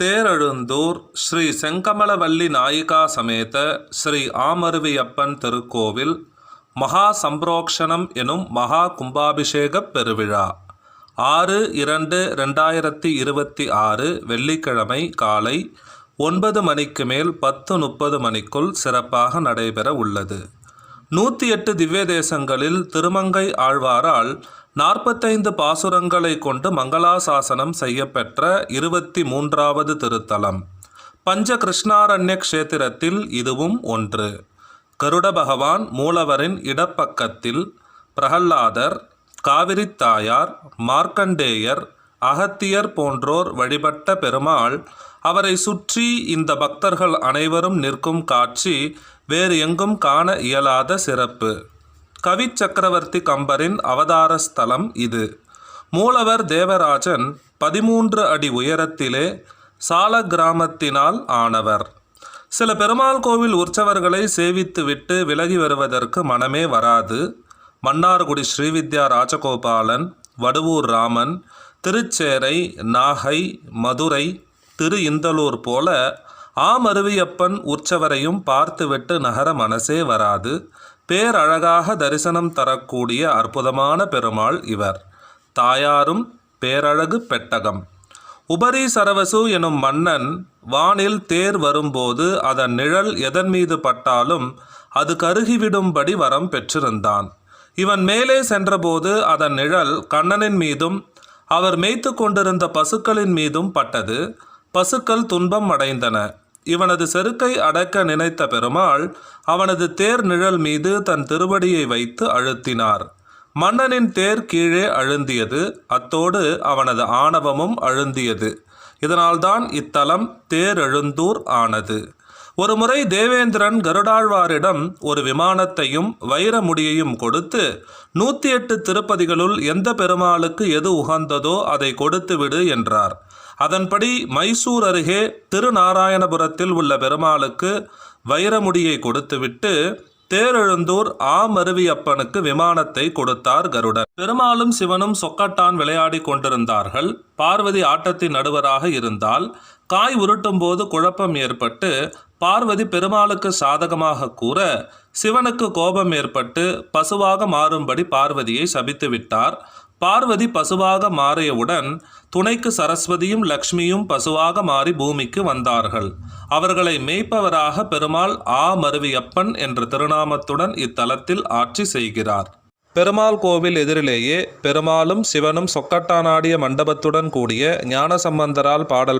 தேரெழுந்தூர் ஸ்ரீ செங்கமலவல்லி நாயிகா சமேத ஸ்ரீ ஆமருவியப்பன் திருக்கோவில் மகா சம்பிரோக்ஷணம் எனும் மகா கும்பாபிஷேகப் பெருவிழா 6/2/2026 வெள்ளிக்கிழமை காலை 9 மணிக்கு மேல் 10:30 மணிக்குள் சிறப்பாக நடைபெற உள்ளது. 108 திவ்ய தேசங்களில் திருமங்கை ஆழ்வாரால் 45 பாசுரங்களை கொண்டு மங்களாசாசனம் செய்யப்பெற்ற 23வது திருத்தலம் பஞ்ச கிருஷ்ணாரண்ய க்ஷேத்திரத்தில் இதுவும் ஒன்று. கருட பகவான் மூலவரின் இடப்பக்கத்தில், பிரகல்லாதர், காவிரித் தாயார், மார்க்கண்டேயர், அகத்தியர் போன்றோர் வழிபட்ட பெருமாள் அவரை சுற்றி இந்த பக்தர்கள் அனைவரும் நிற்கும் காட்சி வேறு எங்கும் காண இயலாத சிறப்பு. கவி சக்கரவர்த்தி கம்பரின் அவதார ஸ்தலம் இது. மூலவர் தேவராஜன் 13 அடி உயரத்திலே சால கிராமத்தினால் ஆனவர். சில பெருமாள் கோவில் உற்சவர்களை சேவித்துவிட்டு விலகி வருவதற்கு மனமே வராது. மன்னார்குடி ஸ்ரீவித்யா ராஜகோபாலன், வடுவூர் ராமன், திருச்சேரை, நாகை, மதுரை, திரு இந்தலூர் போல ஆமருவியப்பன் உற்சவரையும் பார்த்துவிட்டு நகர மனசே வராது. பேரழகாக தரிசனம் தரக்கூடிய அற்புதமான பெருமாள் இவர். தாயாரும் பேரழகு பெட்டகம். உபரி சரவசு எனும் மன்னன் வானில் தேர் வரும்போது அதன் நிழல் எதன் மீது பட்டாலும் அது கருகிவிடும்படி வரம் பெற்றிருந்தான். இவன் மேலே சென்றபோது அதன் நிழல் கண்ணனின் மீதும் அவர் மேய்த்து கொண்டிருந்த பசுக்களின் மீதும் பட்டது. பசுக்கள் துன்பம் அடைந்தன. இவனது செருக்கை அடக்க நினைத்த பெருமாள் அவனது தேர் நிழல் மீது தன் திருவடியை வைத்து அழுத்தினார். மன்னனின் தேர் கீழே அழுந்தியது. அத்தோடு அவனது ஆணவமும் அழுந்தியது. இதனால்தான் இத்தலம் தேரெழுந்தூர் ஆனது. ஒருமுறை தேவேந்திரன் கருடாழ்வாரிடம் ஒரு விமானத்தையும் வைர முடியையும் கொடுத்து 108 திருப்பதிகளுள் எந்த பெருமாளுக்கு எது உகந்ததோ அதை கொடுத்து விடு என்றார். அதன்படி மைசூர் அருகே திருநாராயணபுரத்தில் உள்ள பெருமாளுக்கு வைரமுடியை கொடுத்துவிட்டு தேரெழுந்தூர் ஆமருவியப்பனுக்கு விமானத்தை கொடுத்தார் கருடன். பெருமாளும் சிவனும் சொக்கட்டான் விளையாடி கொண்டிருந்தார்கள். பார்வதி ஆட்டத்தின் நடுவராக இருந்தால் காய் உருட்டும் போது குழப்பம் ஏற்பட்டு பார்வதி பெருமாளுக்கு சாதகமாக கூற சிவனுக்கு கோபம் ஏற்பட்டு பசுவாக மாறும்படி பார்வதியை சபித்து விட்டார். பார்வதி பசுவாக மாறியவுடன் துணைக்கு சரஸ்வதியும் லக்ஷ்மியும் பசுவாக மாறி பூமிக்கு வந்தார்கள். அவர்களை மேய்ப்பவராக பெருமாள் ஆமருவியப்பன் என்ற திருநாமத்துடன் இத்தலத்தில் ஆட்சி செய்கிறார். பெருமாள் கோவில் எதிரிலேயே பெருமாளும் சிவனும் சொக்கட்டானாடிய மண்டபத்துடன் கூடிய ஞானசம்பந்தரால் பாடல்